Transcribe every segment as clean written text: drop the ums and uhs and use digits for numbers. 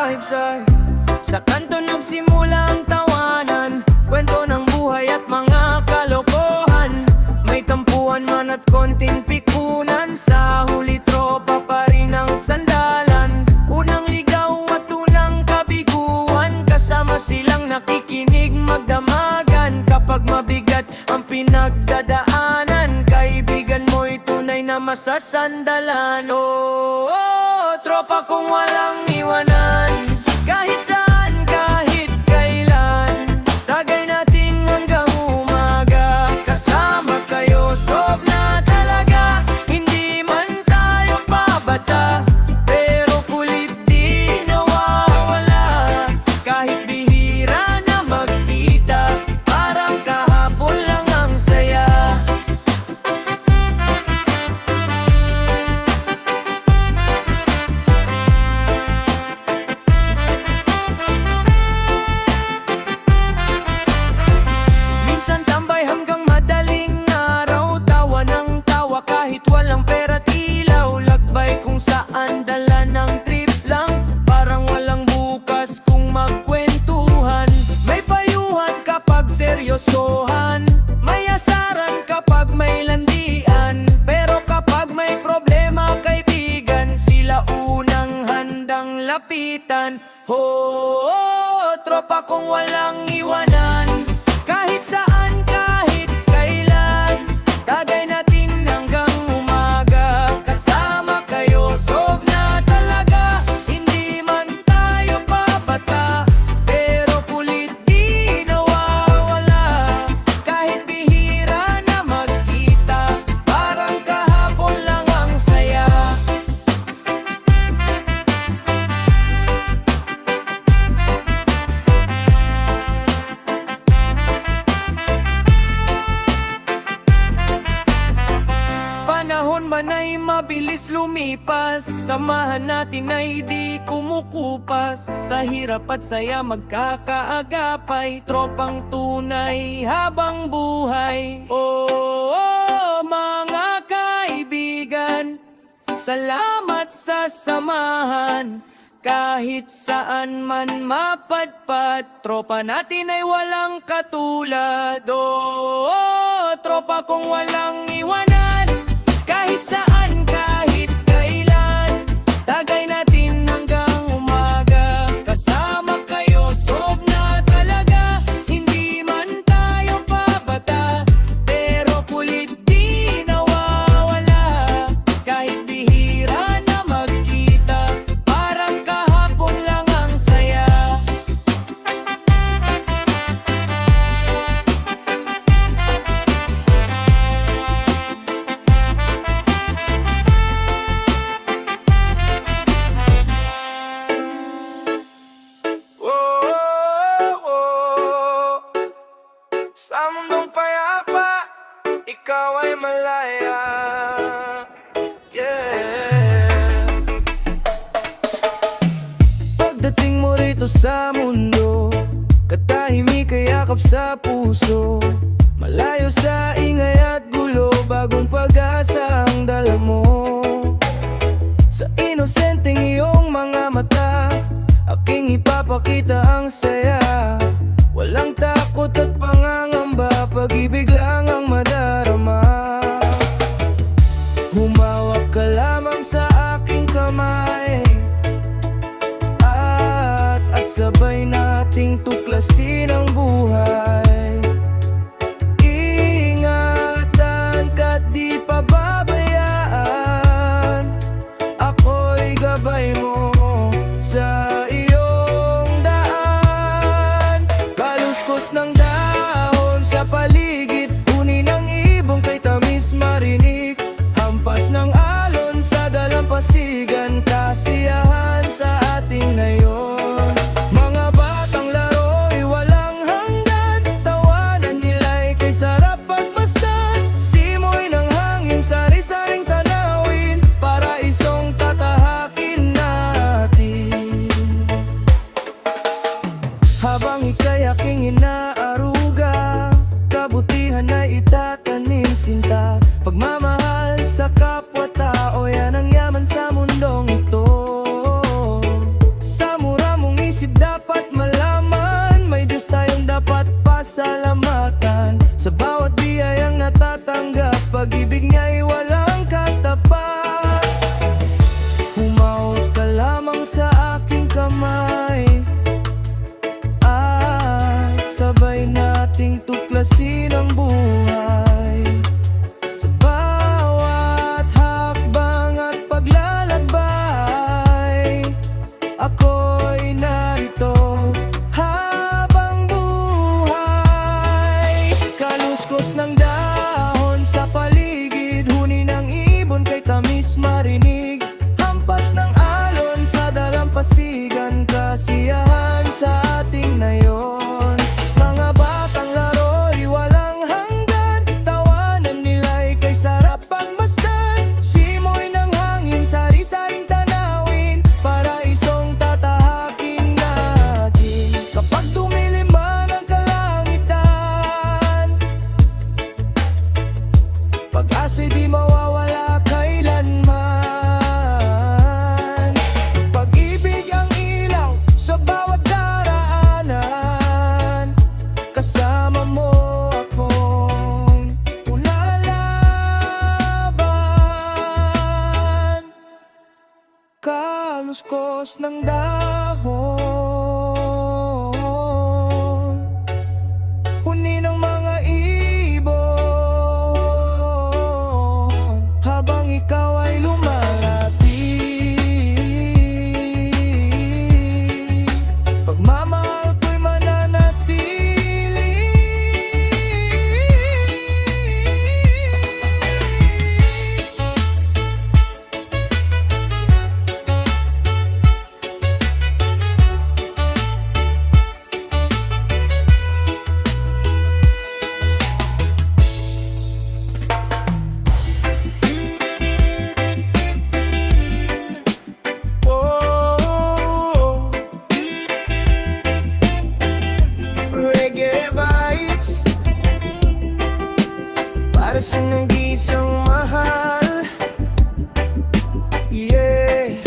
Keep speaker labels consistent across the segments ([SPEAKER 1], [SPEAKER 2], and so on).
[SPEAKER 1] vibes ay sa kanto nagsimula ang tawanan, kwento ng buhay at mga kalokohan. May tampuhan man at konting pikunan, sa huli tropa pa rin ang sandalan. Unang ligaw at unang kabiguan, kasama silang nakikinig magdamagan. Kapag mabigat ang pinagdadaanan, kaibigan mo'y tunay na masasandalan. Oh, oh, tropa kong walang iwanan, kahit saan, kahit kailan, tagay natin hanggang umaga. Kasama kayo, sob na talaga. Hindi man tayo pabata, pero kulit di nawawala. Kahit bihira na magkita, parang kahapon lang ang saya. Minsan tambay hanggang madaling araw, tawa ng tawa kahit walang pera't ilaw. Lagbay kung saan dala ng trip lang, parang walang bukas kung magkwentuhan. May payuhan kapag seryosohan, may asaran kapag may landian. Pero kapag may problema kaibigan, sila unang handang lapitan. Oh, oh, tropa kong walang iwanan, kahit saan, kahit kailan, tagay natin hanggang umaga. Kasama kayo, sob na talaga. Hindi man tayo pabata, pero kulit di nawawala. Kahit bihira na magkita, parang kahapon lang ang saya. Panahon man ay mabilis lumipas, samahan natin ay di kumukupas. Sa hirap at saya magkakaagapay, tropang tunay habang buhay. Oh, oh, mga kaibigan, salamat sa samahan. Kahit saan man mapadpad, tropa natin ay walang katulad. Oh, oh, tropa kong walang iwanan, kahit saan, kahit kailan, tagay natin hanggang umaga. Kasama kayo, sob na talaga. Hindi man tayo pabata, pero kulit di nawawala. Kahit bihira na magkita, parang kahapon lang ang saya. Sa mundong payapa, ikaw ay malaya. Yeah. Pagdating mo rito sa mundo, katahimik ay yakap sa puso. Malayo sa ingay at gulo, bagong pag-asa ang dala mo. Sa inosenteng iyong mga mata, aking ipapakita ang saya. Walang takot at pangangamba, pag-ibig lang ang madarama. Humawak ka lamang sa aking kamay, at sabay nating tuklasin ang buhay. Ingatan ka't di pababayaan, ako'y gabay mo sa iyong daan. Kaluskos ng dahon sa paligid, huni ng ibong kay tamis marinig. Hampas ng alon sa dalampasigan, kasiyahan sa ating ngayon. Mga batang laro'y walang hanggan, tawanan nila'y kay sarap pagmasdan. Simoy ng hangin, sari-saring tanawin, para isong tatahakin natin. Habang ika'y aking inaaruga, kabutihan ay itatanim sinta. Pagmamahal sa kapwa-tao, yan ang yaman sa mundong ito. Sa mura mo ng dahon, huni ng mga ibon, habang ikaw ay lumalapit. Pagmamahal ko'y mananatili. Oh, reggae vibes para sa nag-iisang mahal. Yeah.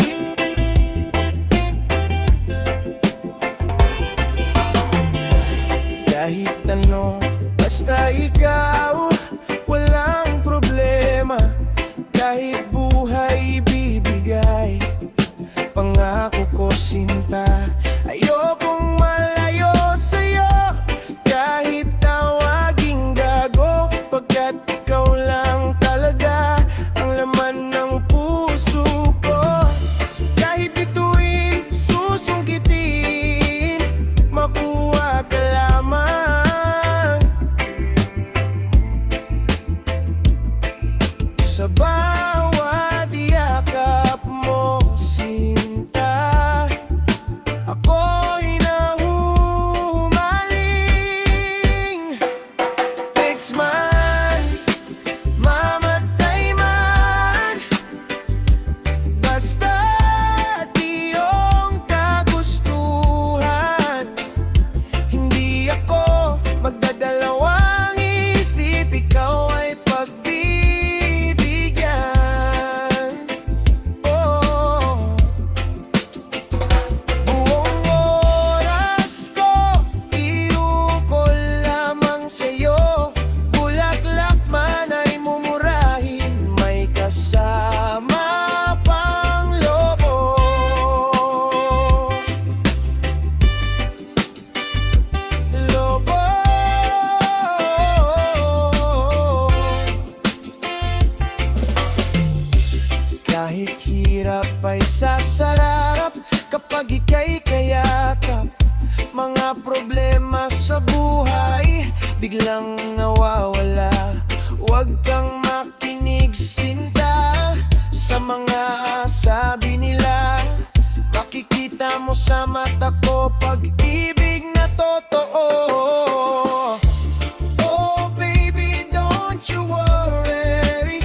[SPEAKER 1] Kahit ano, basta ikaw, walang problema. Kahit buhay bibigay, pangako ko sinta, ayokong malayo sa'yo. Kahit tawaging gago, pagkat ikaw lang talaga ang laman ng puso ko. Kahit bituin, susungkitin, makuha ka lamang sa bawat yakap mo, sinta. Ako'y nahuhumaling. Text man, mamatay man, basta't iyong kagustuhan. Hindi ako magdadalawang isip, ikaw ay pagbibigyan. Oh, buong oras ko iukol lamang sa'yo. Bulaklak man ay mumurahin, may kasama pang lobo. Lobo. Kahit hirap ay sasarap kapag ika'y kayakap. Mga problema sa buhay biglang nawawala. Huwag kang makinig, sinta, sa mga sabi nila. Makikita mo sa mata ko pag-ibig na totoo. Oh baby, don't you worry,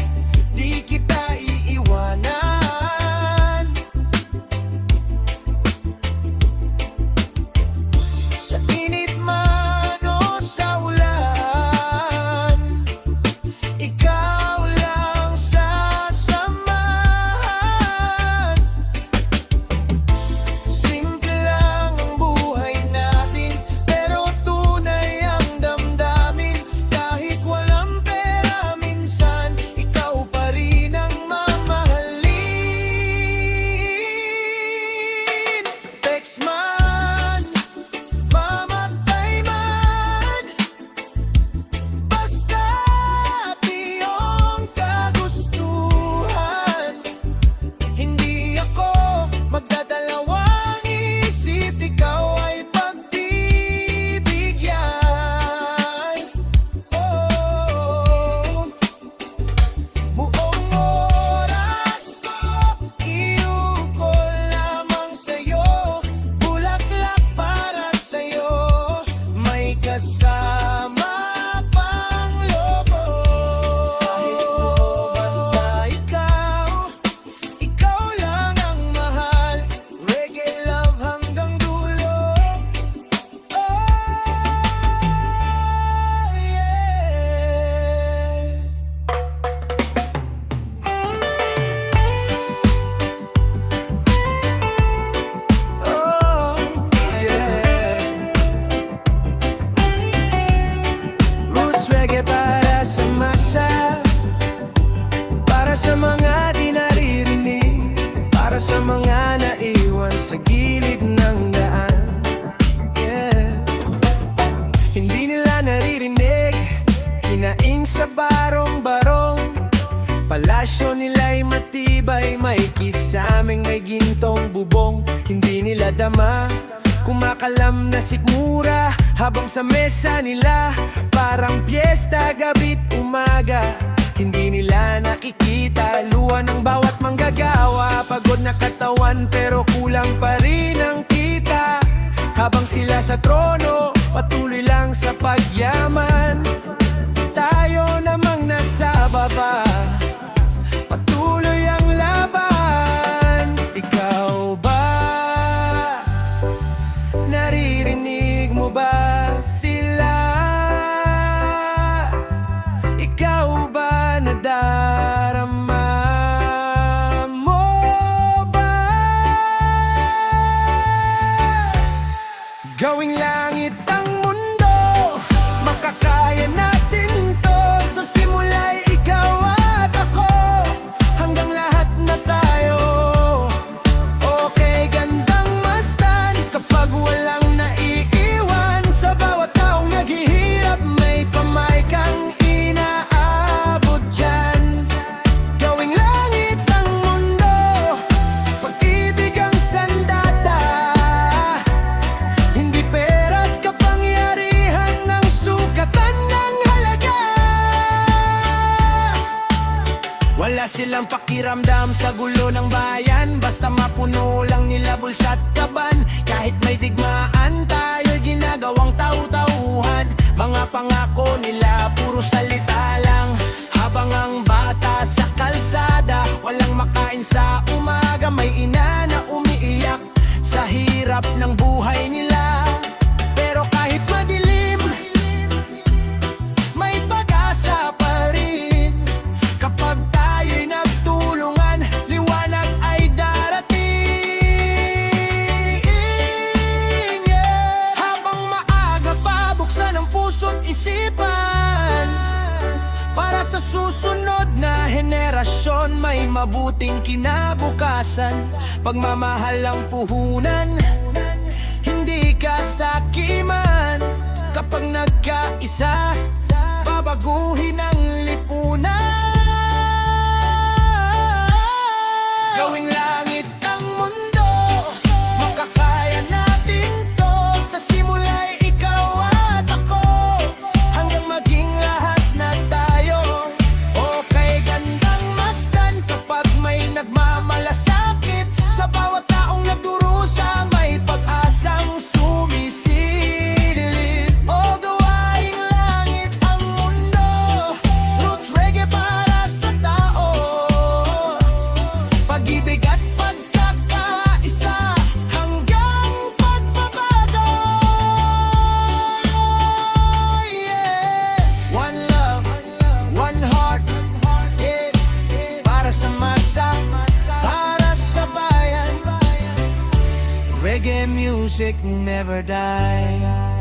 [SPEAKER 1] di kita iiwanan. Sa init man o sa ulan, ikaw lang sasamahan. Simple lang dadama. Kumakalam na sikmura habang sa mesa nila parang piyesta gabi't umaga. Hindi nila nakikita luha ng bawat manggagawa. Pagod na katawan pero kulang pa rin ang kita. Habang sila sa trono patuloy lang sa pagyaman, tayo namang nasa baba patuloy ang laban. Ikaw ba? Naririnig mo ba sila? Ikaw ba nadarama mo ba? Gawing langit ang mundo, makakaya natin to. Sa simula'y ikaw at ako, hanggang lahat na tayo. Okay, gandang mastan kapag walang naiiwan. Sa bawat taong naghihirap may pamay kang inaabot dyan. Gawing langit ang mundo, pag-ibig ang sandata. Hindi pera't kapangyarihan ang sukatan ng halaga. Wala silang pakiramdam sa gulo ng bayan, basta mapuno lang nila bulsa't kaban. Kahit may digmaan tayo ginagawang tau-tauhan. Mga pangako nila puro salita lang, habang ang bata sa kalsada walang makain sa umaga. May ina na umiiyak sa hirap ng buhay nila. Pero kahit madilim, may pag-asa pa rin. Kapag tayo'y nagtulungan, liwanag ay darating. Yeah. Habang maaga pa, buksan ang puso't isipan, para sa susunod na henerasyon may mabuting kinabukasan. Pagmamahal ang puhunan, hindi kasakiman. Kapag nagkaisa, babaguhin ang lipunan. Gawing langit ang mundo, makakaya natin to. Sa simula'y ikaw at ako, hanggang maging lahat na tayo. Okay, gandang masdan kapag may nagmamalasakit. Sa bawat taong nagdurusa may pag-asang sumisilip. O gawaing langit ang mundo, roots reggae para sa tao. Pag-ibig at pagkakaisa hanggang pagbabago. Yeah. One love, one heart, yeah. Para sa masa, para sa bayan. Reggae music never die.